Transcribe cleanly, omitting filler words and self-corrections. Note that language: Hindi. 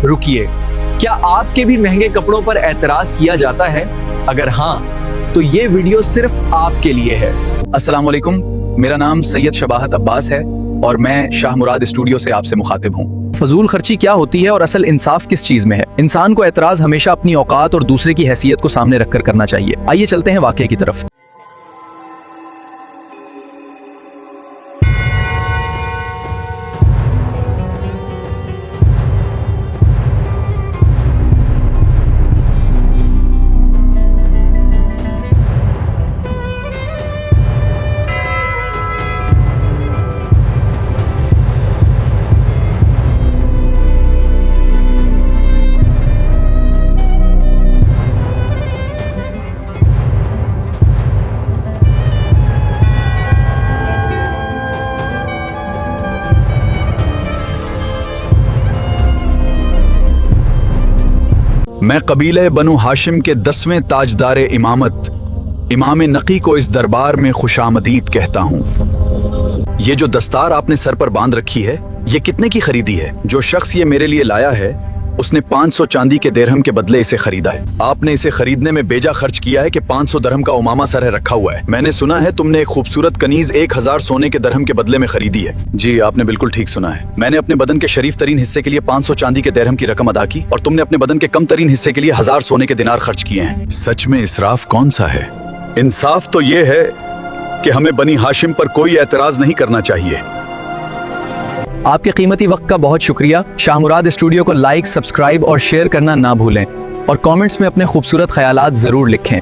रुकिए, क्या आपके भी महंगे कपड़ों पर एतराज किया जाता है? अगर हाँ, तो ये वीडियो सिर्फ आपके लिए है। अस्सलाम वालेकुम, मेरा नाम सैयद शबाहत अब्बास है और मैं शाह मुराद स्टूडियो से आपसे मुखातिब हूँ। फजूल खर्ची क्या होती है और असल इंसाफ किस चीज में है? इंसान को एतराज हमेशा अपनी औकात और दूसरे की हैसियत को सामने रखकर करना चाहिए। आइए चलते हैं वाकये की तरफ। मैं कबीले बनु हाशिम के 10वें ताजदार इमामत इमाम नकी को इस दरबार में खुशामदीद कहता हूँ। ये जो दस्तार आपने सर पर बांध रखी है, ये कितने की खरीदी है? जो शख्स ये मेरे लिए लाया है उसने 500 चांदी के दिरहम के बदले इसे खरीदा है। आपने इसे खरीदने में बेजा खर्च किया है कि 500 दिरहम का उमामा सर है रखा हुआ है। मैंने सुना है तुमने एक खूबसूरत कनीज 1000 सोने के दिरहम के बदले में खरीदी है। जी, आपने बिल्कुल ठीक सुना है। मैंने अपने बदन के शरीफ तरीन हिस्से के लिए 500 चांदी के दिरहम की रकम अदा की और तुमने अपने बदन के कम तरीन हिस्से के लिए 1000 सोने के दिनार खर्च किए हैं। सच में इसराफ कौन सा है? इंसाफ तो ये है कि हमें बनी हाशिम पर कोई एतराज नहीं करना चाहिए। आपके कीमती वक्त का बहुत शुक्रिया। शाह मुराद स्टूडियो को लाइक, सब्सक्राइब और शेयर करना ना भूलें और कमेंट्स में अपने खूबसूरत ख्यालात जरूर लिखें।